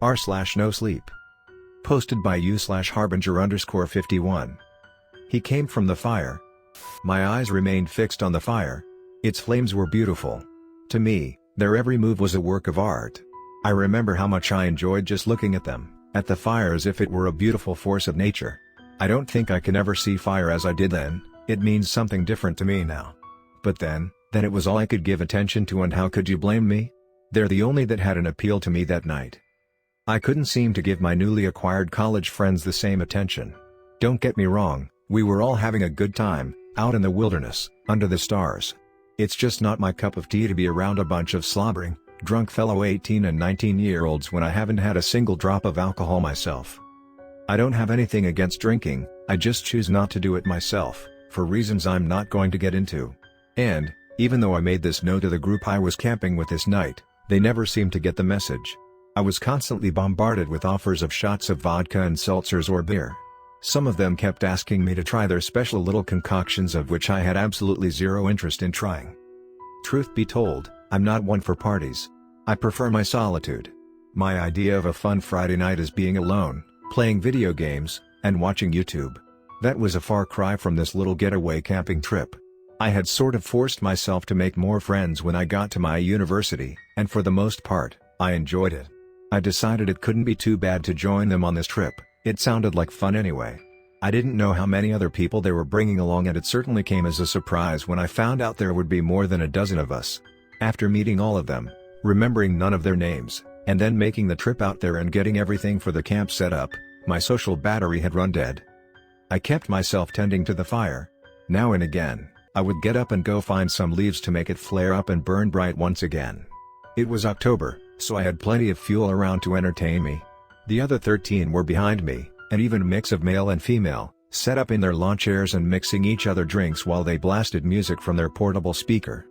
r/NoSleep. Posted by u/harbinger_51. He came from the fire. My eyes remained fixed on the fire. Its flames were beautiful. To me, their every move was a work of art. I remember how much I enjoyed just looking at them, at the fire, as if it were a beautiful force of nature. I don't think I can ever see fire as I did then. It means something different to me now. But then it was all I could give attention to, and how could you blame me? They're the only that had an appeal to me that night. I couldn't seem to give my newly acquired college friends the same attention. Don't get me wrong, we were all having a good time, out in the wilderness, under the stars. It's just not my cup of tea to be around a bunch of slobbering, drunk fellow 18 and 19-year-olds when I haven't had a single drop of alcohol myself. I don't have anything against drinking, I just choose not to do it myself, for reasons I'm not going to get into. And, even though I made this known to the group I was camping with this night, they never seemed to get the message. I was constantly bombarded with offers of shots of vodka and seltzers or beer. Some of them kept asking me to try their special little concoctions, of which I had absolutely zero interest in trying. Truth be told, I'm not one for parties. I prefer my solitude. My idea of a fun Friday night is being alone, playing video games, and watching YouTube. That was a far cry from this little getaway camping trip. I had sort of forced myself to make more friends when I got to my university, and for the most part, I enjoyed it. I decided it couldn't be too bad to join them on this trip. It sounded like fun anyway. I didn't know how many other people they were bringing along, and it certainly came as a surprise when I found out there would be more than a dozen of us. After meeting all of them, remembering none of their names, and then making the trip out there and getting everything for the camp set up, my social battery had run dead. I kept myself tending to the fire. Now and again, I would get up and go find some leaves to make it flare up and burn bright once again. It was October, so I had plenty of fuel around to entertain me. The other 13 were behind me, and even a mix of male and female, set up in their lawn chairs and mixing each other drinks while they blasted music from their portable speaker.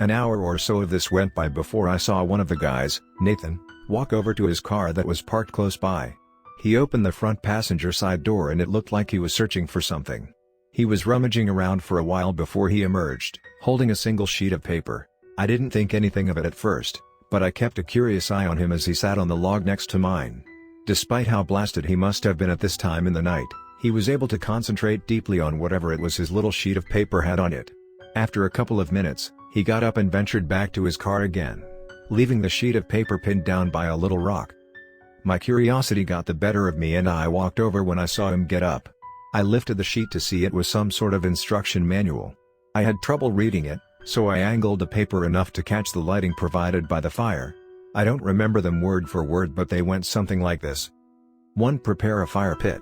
An hour or so of this went by before I saw one of the guys, Nathan, walk over to his car that was parked close by. He opened the front passenger side door and it looked like he was searching for something. He was rummaging around for a while before he emerged, holding a single sheet of paper. I didn't think anything of it at first, but I kept a curious eye on him as he sat on the log next to mine. Despite how blasted he must have been at this time in the night, he was able to concentrate deeply on whatever it was his little sheet of paper had on it. After a couple of minutes, he got up and ventured back to his car again, leaving the sheet of paper pinned down by a little rock. My curiosity got the better of me and I walked over when I saw him get up. I lifted the sheet to see it was some sort of instruction manual. I had trouble reading it, so I angled the paper enough to catch the lighting provided by the fire. I don't remember them word for word, but they went something like this. 1. Prepare a fire pit.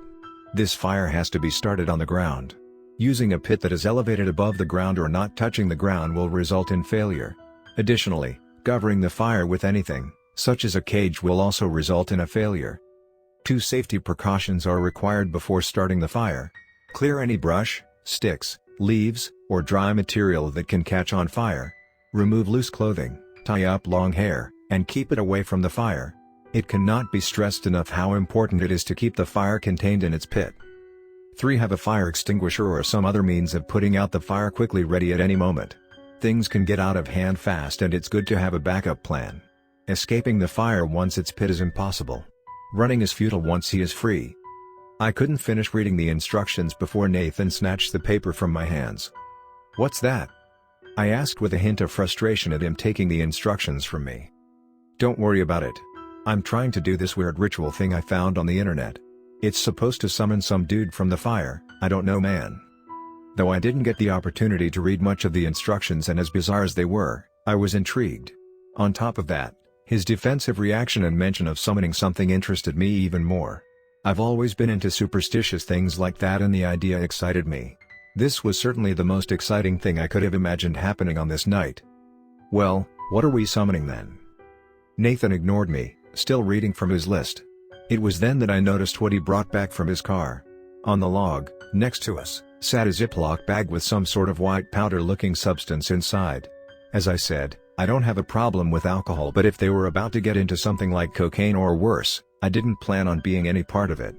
This fire has to be started on the ground. Using a pit that is elevated above the ground or not touching the ground will result in failure. Additionally, covering the fire with anything, such as a cage, will also result in a failure. 2. Safety precautions are required before starting the fire. Clear any brush, sticks, leaves, or dry material that can catch on fire. Remove loose clothing, tie up long hair, and keep it away from the fire. It cannot be stressed enough how important it is to keep the fire contained in its pit. 3. Have a fire extinguisher or some other means of putting out the fire quickly ready at any moment. Things can get out of hand fast and it's good to have a backup plan. Escaping the fire once its pit is impossible. Running is futile once he is free. I couldn't finish reading the instructions before Nathan snatched the paper from my hands. "What's that?" I asked with a hint of frustration at him taking the instructions from me. "Don't worry about it. I'm trying to do this weird ritual thing I found on the internet. It's supposed to summon some dude from the fire, I don't know, man." Though I didn't get the opportunity to read much of the instructions, and as bizarre as they were, I was intrigued. On top of that, his defensive reaction and mention of summoning something interested me even more. I've always been into superstitious things like that and the idea excited me. This was certainly the most exciting thing I could have imagined happening on this night. "Well, what are we summoning then?" Nathan ignored me, still reading from his list. It was then that I noticed what he brought back from his car. On the log, next to us, sat a Ziploc bag with some sort of white powder-looking substance inside. As I said, I don't have a problem with alcohol, but if they were about to get into something like cocaine or worse, I didn't plan on being any part of it.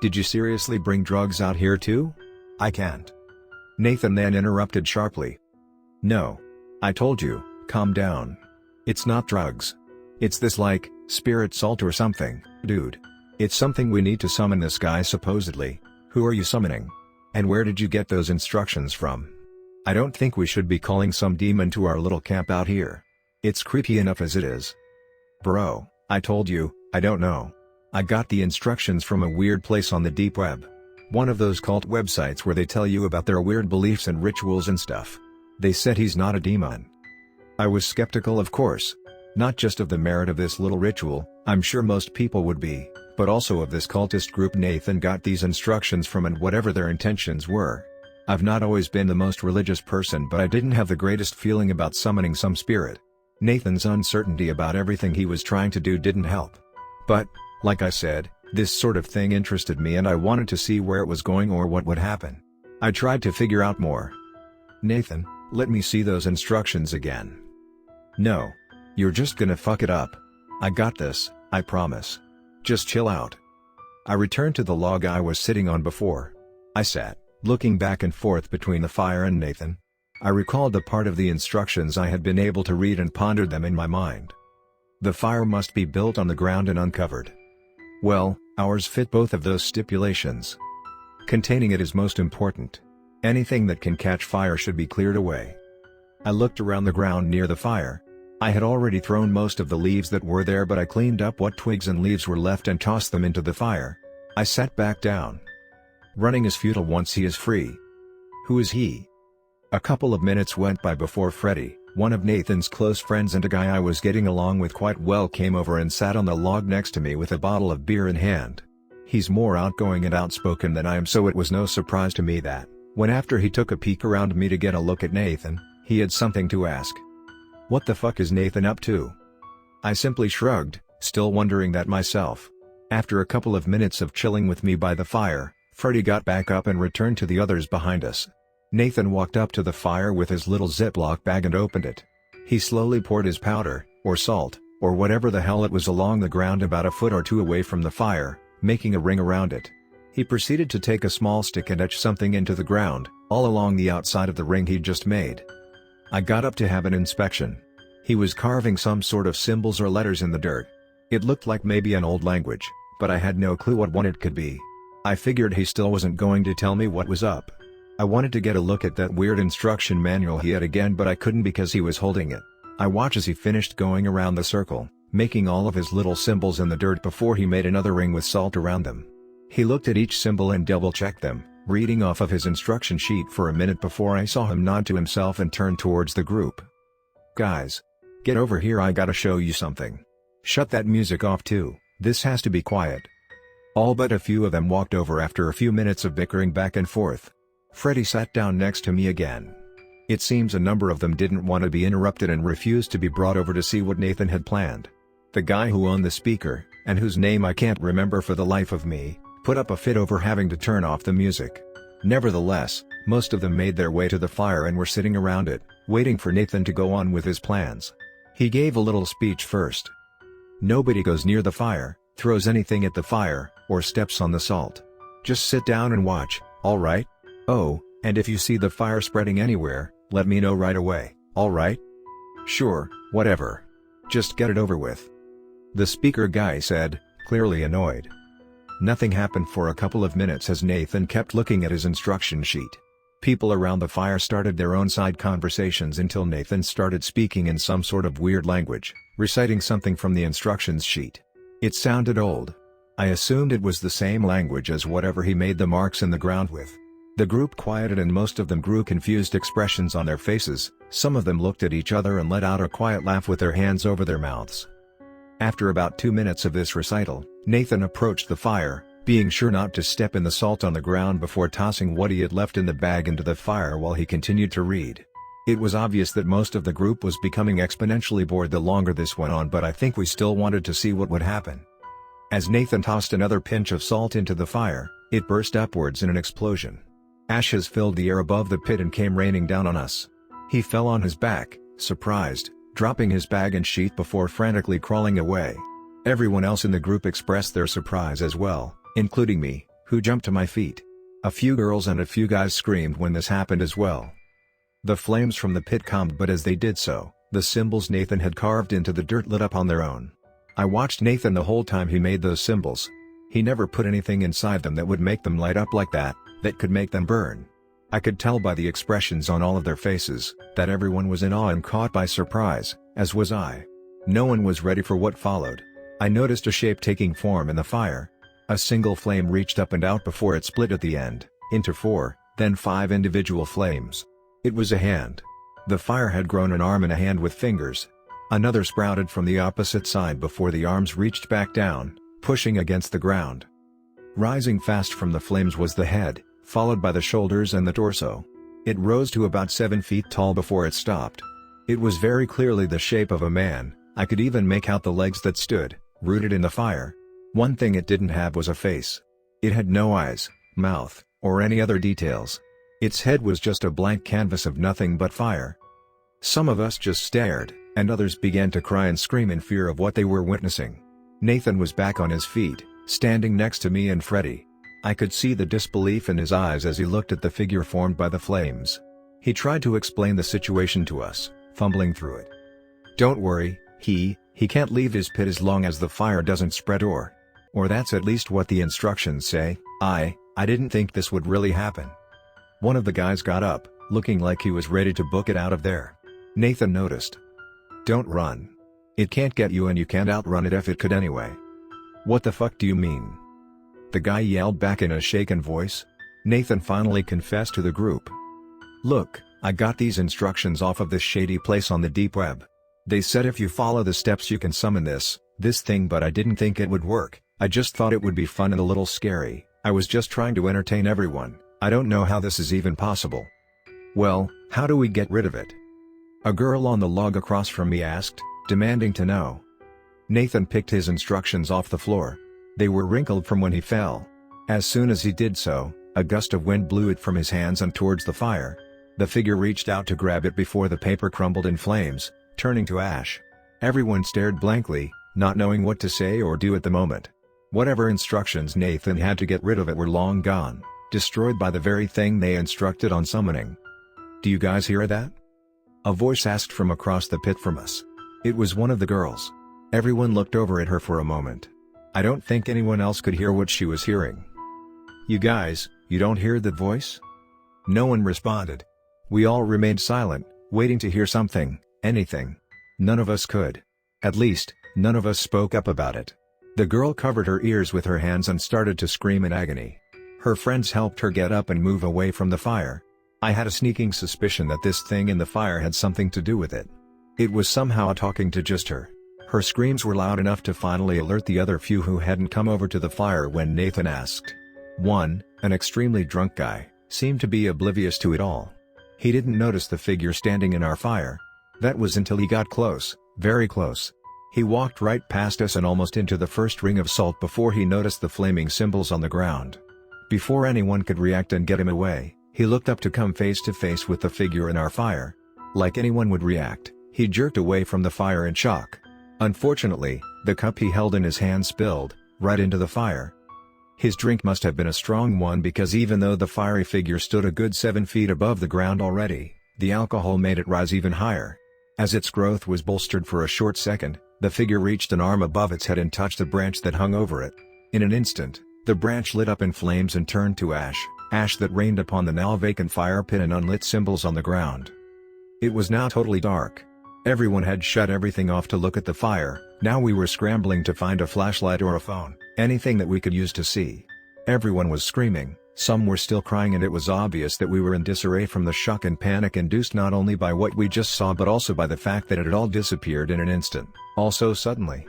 "Did you seriously bring drugs out here too?" "I can't." Nathan then interrupted sharply. "No. I told you, calm down. It's not drugs. It's this like, spirit salt or something, dude. It's something we need to summon this guy supposedly. Who are you summoning? And where did you get those instructions from? I don't think we should be calling some demon to our little camp out here. It's creepy enough as it is. Bro, I told you, I don't know. I got the instructions from a weird place on the deep web. One of those cult websites where they tell you about their weird beliefs and rituals and stuff. They said he's not a demon. I was skeptical, of course. Not just of the merit of this little ritual, I'm sure most people would be, but also of this cultist group Nathan got these instructions from and whatever their intentions were. I've not always been the most religious person, but I didn't have the greatest feeling about summoning some spirit. Nathan's uncertainty about everything he was trying to do didn't help. But, like I said, this sort of thing interested me and I wanted to see where it was going or what would happen. I tried to figure out more. Nathan, let me see those instructions again. No. You're just gonna fuck it up. I got this, I promise. Just chill out. I returned to the log I was sitting on before. I sat, looking back and forth between the fire and Nathan. I recalled the part of the instructions I had been able to read and pondered them in my mind. The fire must be built on the ground and uncovered. Well, ours fit both of those stipulations. Containing it is most important. Anything that can catch fire should be cleared away. I looked around the ground near the fire. I had already thrown most of the leaves that were there, but I cleaned up what twigs and leaves were left and tossed them into the fire. I sat back down. Running is futile once he is free. Who is he? A couple of minutes went by before Freddy, one of Nathan's close friends and a guy I was getting along with quite well, came over and sat on the log next to me with a bottle of beer in hand. He's more outgoing and outspoken than I am, so it was no surprise to me that, when after he took a peek around me to get a look at Nathan, he had something to ask. What the fuck is Nathan up to? I simply shrugged, still wondering that myself. After a couple of minutes of chilling with me by the fire, Freddy got back up and returned to the others behind us. Nathan walked up to the fire with his little Ziploc bag and opened it. He slowly poured his powder, or salt, or whatever the hell it was along the ground about a foot or two away from the fire, making a ring around it. He proceeded to take a small stick and etch something into the ground, all along the outside of the ring he'd just made. I got up to have an inspection. He was carving some sort of symbols or letters in the dirt. It looked like maybe an old language, but I had no clue what one it could be. I figured he still wasn't going to tell me what was up. I wanted to get a look at that weird instruction manual he had again, but I couldn't because he was holding it. I watched as he finished going around the circle, making all of his little symbols in the dirt before he made another ring with salt around them. He looked at each symbol and double-checked them, reading off of his instruction sheet for a minute before I saw him nod to himself and turn towards the group. Guys. Get over here, I gotta show you something. Shut that music off too, this has to be quiet. All but a few of them walked over after a few minutes of bickering back and forth. Freddy sat down next to me again. It seems a number of them didn't want to be interrupted and refused to be brought over to see what Nathan had planned. The guy who owned the speaker, and whose name I can't remember for the life of me, put up a fit over having to turn off the music. Nevertheless, most of them made their way to the fire and were sitting around it, waiting for Nathan to go on with his plans. He gave a little speech first. Nobody goes near the fire, throws anything at the fire, or steps on the salt. Just sit down and watch, alright? Oh, and if you see the fire spreading anywhere, let me know right away, alright? Sure, whatever. Just get it over with. The speaker guy said, clearly annoyed. Nothing happened for a couple of minutes as Nathan kept looking at his instruction sheet. People around the fire started their own side conversations until Nathan started speaking in some sort of weird language, reciting something from the instructions sheet. It sounded old. I assumed it was the same language as whatever he made the marks in the ground with. The group quieted and most of them grew confused expressions on their faces. Some of them looked at each other and let out a quiet laugh with their hands over their mouths. After about 2 minutes of this recital, Nathan approached the fire, being sure not to step in the salt on the ground before tossing what he had left in the bag into the fire while he continued to read. It was obvious that most of the group was becoming exponentially bored the longer this went on, but I think we still wanted to see what would happen. As Nathan tossed another pinch of salt into the fire, it burst upwards in an explosion. Ashes filled the air above the pit and came raining down on us. He fell on his back, surprised, dropping his bag and sheet before frantically crawling away. Everyone else in the group expressed their surprise as well, including me, who jumped to my feet. A few girls and a few guys screamed when this happened as well. The flames from the pit calmed, but as they did so, the symbols Nathan had carved into the dirt lit up on their own. I watched Nathan the whole time he made those symbols. He never put anything inside them that would make them light up like that, that could make them burn. I could tell by the expressions on all of their faces, that everyone was in awe and caught by surprise, as was I. No one was ready for what followed. I noticed a shape taking form in the fire. A single flame reached up and out before it split at the end, into 4, then 5 individual flames. It was a hand. The fire had grown an arm and a hand with fingers. Another sprouted from the opposite side before the arms reached back down, pushing against the ground. Rising fast from the flames was the head, followed by the shoulders and the torso. It rose to about 7 feet tall before it stopped. It was very clearly the shape of a man. I could even make out the legs that stood, rooted in the fire. One thing it didn't have was a face. It had no eyes, mouth, or any other details. Its head was just a blank canvas of nothing but fire. Some of us just stared, and others began to cry and scream in fear of what they were witnessing. Nathan was back on his feet, standing next to me and Freddy. I could see the disbelief in his eyes as he looked at the figure formed by the flames. He tried to explain the situation to us, fumbling through it. "Don't worry, he can't leave his pit as long as the fire doesn't spread or that's at least what the instructions say." I didn't think this would really happen. One of the guys got up, looking like he was ready to book it out of there. Nathan noticed. "Don't run. It can't get you and you can't outrun it if it could anyway." "What the fuck do you mean?" the guy yelled back in a shaken voice. Nathan finally confessed to the group. "Look, I got these instructions off of this shady place on the deep web. They said if you follow the steps you can summon this thing, but I didn't think it would work. I just thought it would be fun and a little scary. I was just trying to entertain everyone. I don't know how this is even possible." "Well, how do we get rid of it?" a girl on the log across from me asked, demanding to know. Nathan picked his instructions off the floor. They were wrinkled from when he fell. As soon as he did so, a gust of wind blew it from his hands and towards the fire. The figure reached out to grab it before the paper crumbled in flames, turning to ash. Everyone stared blankly, not knowing what to say or do at the moment. Whatever instructions Nathan had to get rid of it were long gone, destroyed by the very thing they instructed on summoning. "Do you guys hear that?" a voice asked from across the pit from us. It was one of the girls. Everyone looked over at her for a moment. I don't think anyone else could hear what she was hearing. "You guys, you don't hear that voice?" No one responded. We all remained silent, waiting to hear something, anything. None of us could. At least, none of us spoke up about it. The girl covered her ears with her hands and started to scream in agony. Her friends helped her get up and move away from the fire. I had a sneaking suspicion that this thing in the fire had something to do with it. It was somehow talking to just her. Her screams were loud enough to finally alert the other few who hadn't come over to the fire when Nathan asked. One, an extremely drunk guy, seemed to be oblivious to it all. He didn't notice the figure standing in our fire. That was until he got close, very close. He walked right past us and almost into the first ring of salt before he noticed the flaming symbols on the ground. Before anyone could react and get him away, he looked up to come face to face with the figure in our fire. Like anyone would react, he jerked away from the fire in shock. Unfortunately, the cup he held in his hand spilled, right into the fire. His drink must have been a strong one because even though the fiery figure stood a good 7 feet above the ground already, the alcohol made it rise even higher. As its growth was bolstered for a short second, the figure reached an arm above its head and touched the branch that hung over it. In an instant, the branch lit up in flames and turned to ash that rained upon the now vacant fire pit and unlit symbols on the ground. It was now totally dark. Everyone had shut everything off to look at the fire. Now we were scrambling to find a flashlight or a phone, anything that we could use to see. Everyone was screaming, some were still crying, and it was obvious that we were in disarray from the shock and panic induced not only by what we just saw but also by the fact that it had all disappeared in an instant, also suddenly.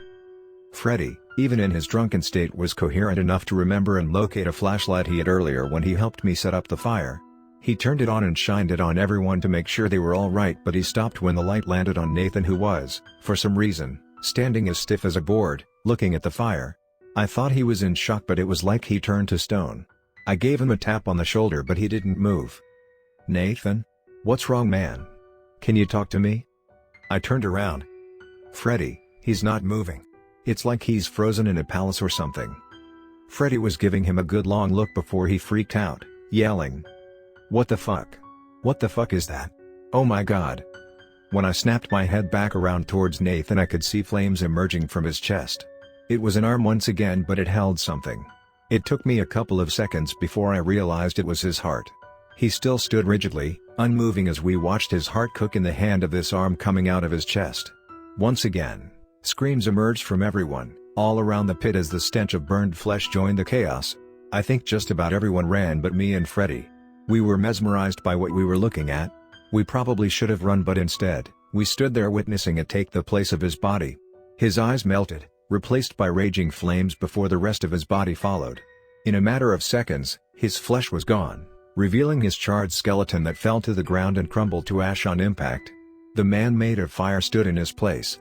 Freddy, even in his drunken state, was coherent enough to remember and locate a flashlight he had earlier when he helped me set up the fire. He turned it on and shined it on everyone to make sure they were all right, but he stopped when the light landed on Nathan, who was, for some reason, standing as stiff as a board, looking at the fire. I thought he was in shock, but it was like he turned to stone. I gave him a tap on the shoulder but he didn't move. "Nathan? What's wrong, man? Can you talk to me?" I turned around. "Freddy, he's not moving. It's like he's frozen in a palace or something." Freddy was giving him a good long look before he freaked out, yelling, "What the fuck? What the fuck is that? Oh my god. When I snapped my head back around towards Nathan, I could see flames emerging from his chest. It was an arm once again, but it held something. It took me a couple of seconds before I realized it was his heart. He still stood rigidly, unmoving as we watched his heart cook in the hand of this arm coming out of his chest. Once again, screams emerged from everyone, all around the pit as the stench of burned flesh joined the chaos. I think just about everyone ran but me and Freddy. We were mesmerized by what we were looking at. We probably should have run, but instead, we stood there witnessing it take the place of his body. His eyes melted, replaced by raging flames before the rest of his body followed. In a matter of seconds, his flesh was gone, revealing his charred skeleton that fell to the ground and crumbled to ash on impact. The man made of fire stood in his place.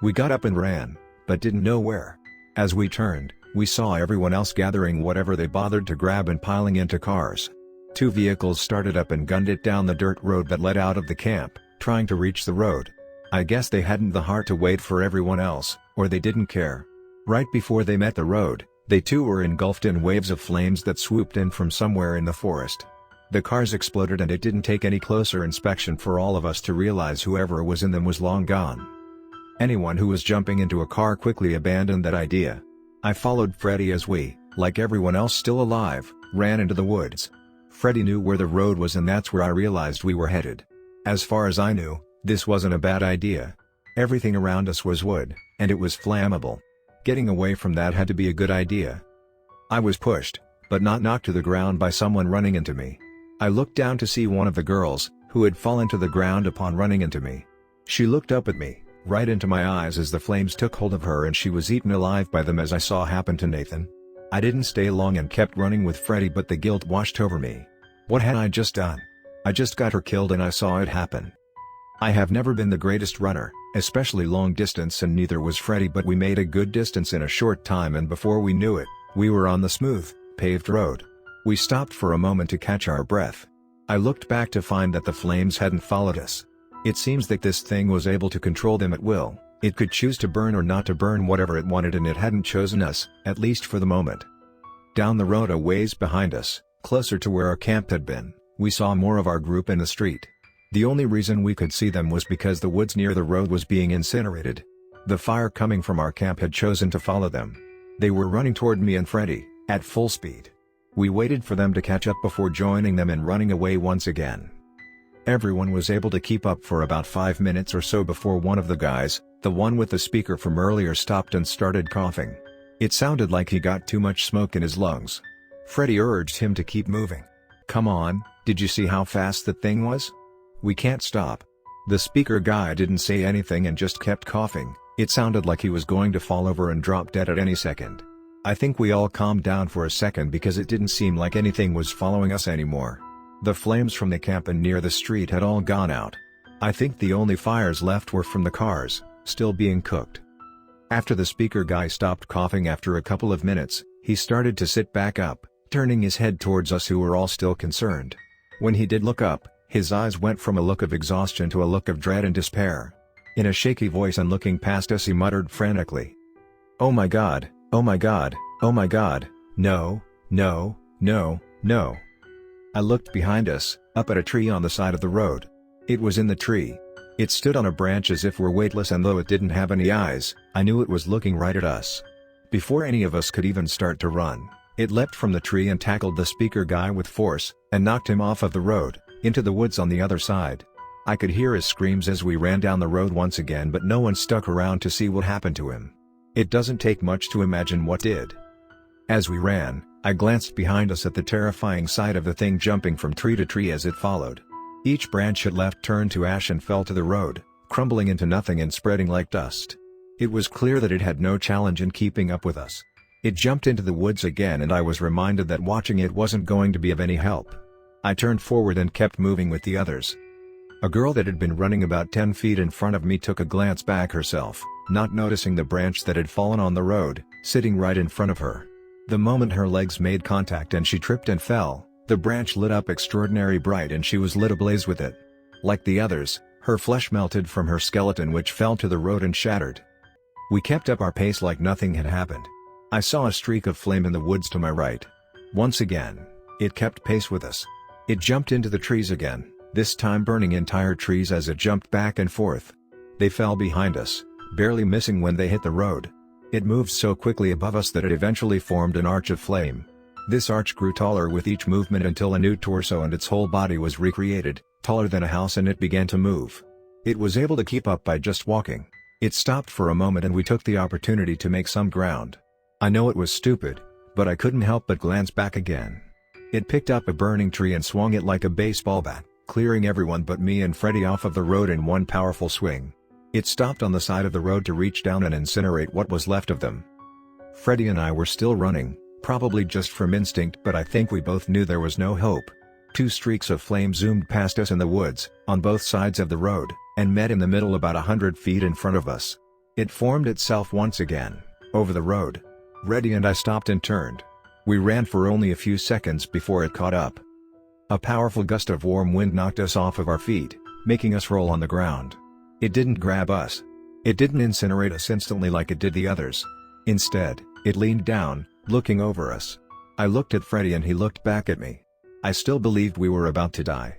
We got up and ran, but didn't know where. As we turned, we saw everyone else gathering whatever they bothered to grab and piling into cars. 2 vehicles started up and gunned it down the dirt road that led out of the camp, trying to reach the road. I guess they hadn't the heart to wait for everyone else, or they didn't care. Right before they met the road, they too were engulfed in waves of flames that swooped in from somewhere in the forest. The cars exploded, and it didn't take any closer inspection for all of us to realize whoever was in them was long gone. Anyone who was jumping into a car quickly abandoned that idea. I followed Freddy as we, like everyone else still alive, ran into the woods. Freddy knew where the road was, and that's where I realized we were headed. As far as I knew, this wasn't a bad idea. Everything around us was wood, and it was flammable. Getting away from that had to be a good idea. I was pushed, but not knocked to the ground by someone running into me. I looked down to see one of the girls, who had fallen to the ground upon running into me. She looked up at me, right into my eyes as the flames took hold of her, and she was eaten alive by them, as I saw happen to Nathan. I didn't stay long and kept running with Freddy, but the guilt washed over me. What had I just done? I just got her killed and I saw it happen. I have never been the greatest runner, especially long distance, and neither was Freddy, but we made a good distance in a short time, and before we knew it, we were on the smooth, paved road. We stopped for a moment to catch our breath. I looked back to find that the flames hadn't followed us. It seems that this thing was able to control them at will. It could choose to burn or not to burn whatever it wanted, and it hadn't chosen us, at least for the moment. Down the road a ways behind us, closer to where our camp had been, we saw more of our group in the street. The only reason we could see them was because the woods near the road was being incinerated. The fire coming from our camp had chosen to follow them. They were running toward me and Freddy, at full speed. We waited for them to catch up before joining them and running away once again. Everyone was able to keep up for about 5 minutes or so before one of the guys, the one with the speaker from earlier, stopped and started coughing. It sounded like he got too much smoke in his lungs. Freddy urged him to keep moving. "Come on, did you see how fast that thing was? We can't stop." The speaker guy didn't say anything and just kept coughing. It sounded like he was going to fall over and drop dead at any second. I think we all calmed down for a second because it didn't seem like anything was following us anymore. The flames from the camp and near the street had all gone out. I think the only fires left were from the cars, still being cooked. After the speaker guy stopped coughing after a couple of minutes, he started to sit back up, turning his head towards us who were all still concerned. When he did look up, his eyes went from a look of exhaustion to a look of dread and despair. In a shaky voice and looking past us, he muttered frantically, "Oh my God, oh my God, oh my God, no, no, no, no." I looked behind us, up at a tree on the side of the road. It was in the tree. It stood on a branch as if we're weightless, and though it didn't have any eyes, I knew it was looking right at us. Before any of us could even start to run, it leapt from the tree and tackled the speaker guy with force, and knocked him off of the road, into the woods on the other side. I could hear his screams as we ran down the road once again, but no one stuck around to see what happened to him. It doesn't take much to imagine what did. As we ran, I glanced behind us at the terrifying sight of the thing jumping from tree to tree as it followed. Each branch it left turned to ash and fell to the road, crumbling into nothing and spreading like dust. It was clear that it had no challenge in keeping up with us. It jumped into the woods again, and I was reminded that watching it wasn't going to be of any help. I turned forward and kept moving with the others. A girl that had been running about 10 feet in front of me took a glance back herself, not noticing the branch that had fallen on the road, sitting right in front of her. The moment her legs made contact and she tripped and fell, the branch lit up extraordinary bright and she was lit ablaze with it. Like the others, her flesh melted from her skeleton, which fell to the road and shattered. We kept up our pace like nothing had happened. I saw a streak of flame in the woods to my right. Once again, it kept pace with us. It jumped into the trees again, this time burning entire trees as it jumped back and forth. They fell behind us, barely missing when they hit the road. It moved so quickly above us that it eventually formed an arch of flame. This arch grew taller with each movement until a new torso and its whole body was recreated, taller than a house, and it began to move. It was able to keep up by just walking. It stopped for a moment and we took the opportunity to make some ground. I know it was stupid, but I couldn't help but glance back again. It picked up a burning tree and swung it like a baseball bat, clearing everyone but me and Freddy off of the road in one powerful swing. It stopped on the side of the road to reach down and incinerate what was left of them. Freddy and I were still running, probably just from instinct, but I think we both knew there was no hope. Two streaks of flame zoomed past us in the woods, on both sides of the road, and met in the middle about 100 feet in front of us. It formed itself once again, over the road. Reddy and I stopped and turned. We ran for only a few seconds before it caught up. A powerful gust of warm wind knocked us off of our feet, making us roll on the ground. It didn't grab us. It didn't incinerate us instantly like it did the others. Instead, it leaned down, looking over us. I looked at Freddy and he looked back at me. I still believed we were about to die.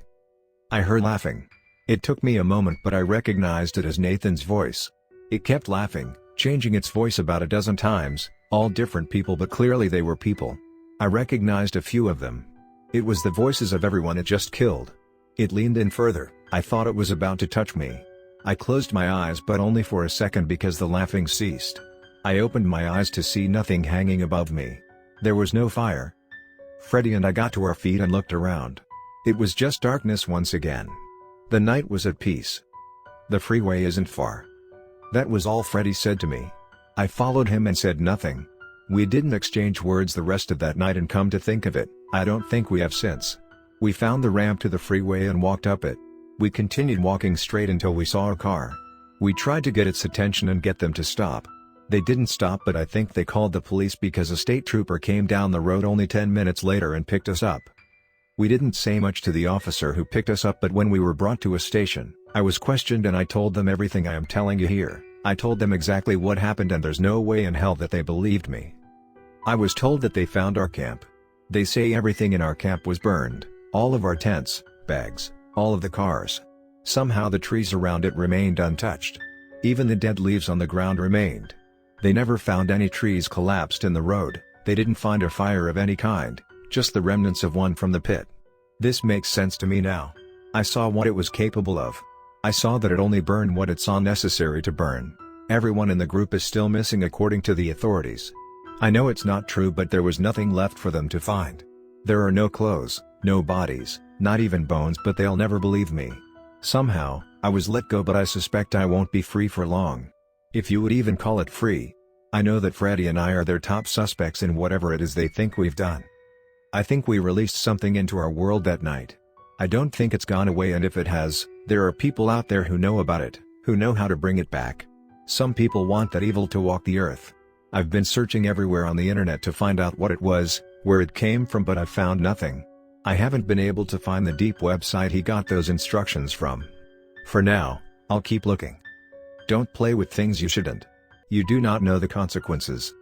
I heard laughing. It took me a moment, but I recognized it as Nathan's voice. It kept laughing, changing its voice about a dozen times, all different people, but clearly they were people. I recognized a few of them. It was the voices of everyone it just killed. It leaned in further. I thought it was about to touch me. I closed my eyes, but only for a second because the laughing ceased. I opened my eyes to see nothing hanging above me. There was no fire. Freddy and I got to our feet and looked around. It was just darkness once again. The night was at peace. The freeway isn't far. That was all Freddy said to me. I followed him and said nothing. We didn't exchange words the rest of that night, and come to think of it, I don't think we have since. We found the ramp to the freeway and walked up it. We continued walking straight until we saw a car. We tried to get its attention and get them to stop. They didn't stop, but I think they called the police because a state trooper came down the road only 10 minutes later and picked us up. We didn't say much to the officer who picked us up, but when we were brought to a station, I was questioned and I told them everything I am telling you here. I told them exactly what happened, and there's no way in hell that they believed me. I was told that they found our camp. They say everything in our camp was burned, all of our tents, bags, all of the cars. Somehow the trees around it remained untouched. Even the dead leaves on the ground remained. They never found any trees collapsed in the road. They didn't find a fire of any kind, just the remnants of one from the pit. This makes sense to me now. I saw what it was capable of. I saw that it only burned what it saw necessary to burn. Everyone in the group is still missing according to the authorities. I know it's not true, but there was nothing left for them to find. There are no clothes, no bodies, not even bones, but they'll never believe me. Somehow, I was let go, but I suspect I won't be free for long. If you would even call it free. I know that Freddy and I are their top suspects in whatever it is they think we've done. I think we released something into our world that night. I don't think it's gone away, and if it has, there are people out there who know about it, who know how to bring it back. Some people want that evil to walk the earth. I've been searching everywhere on the internet to find out what it was, where it came from, but I've found nothing. I haven't been able to find the deep website he got those instructions from. For now, I'll keep looking. Don't play with things you shouldn't. You do not know the consequences.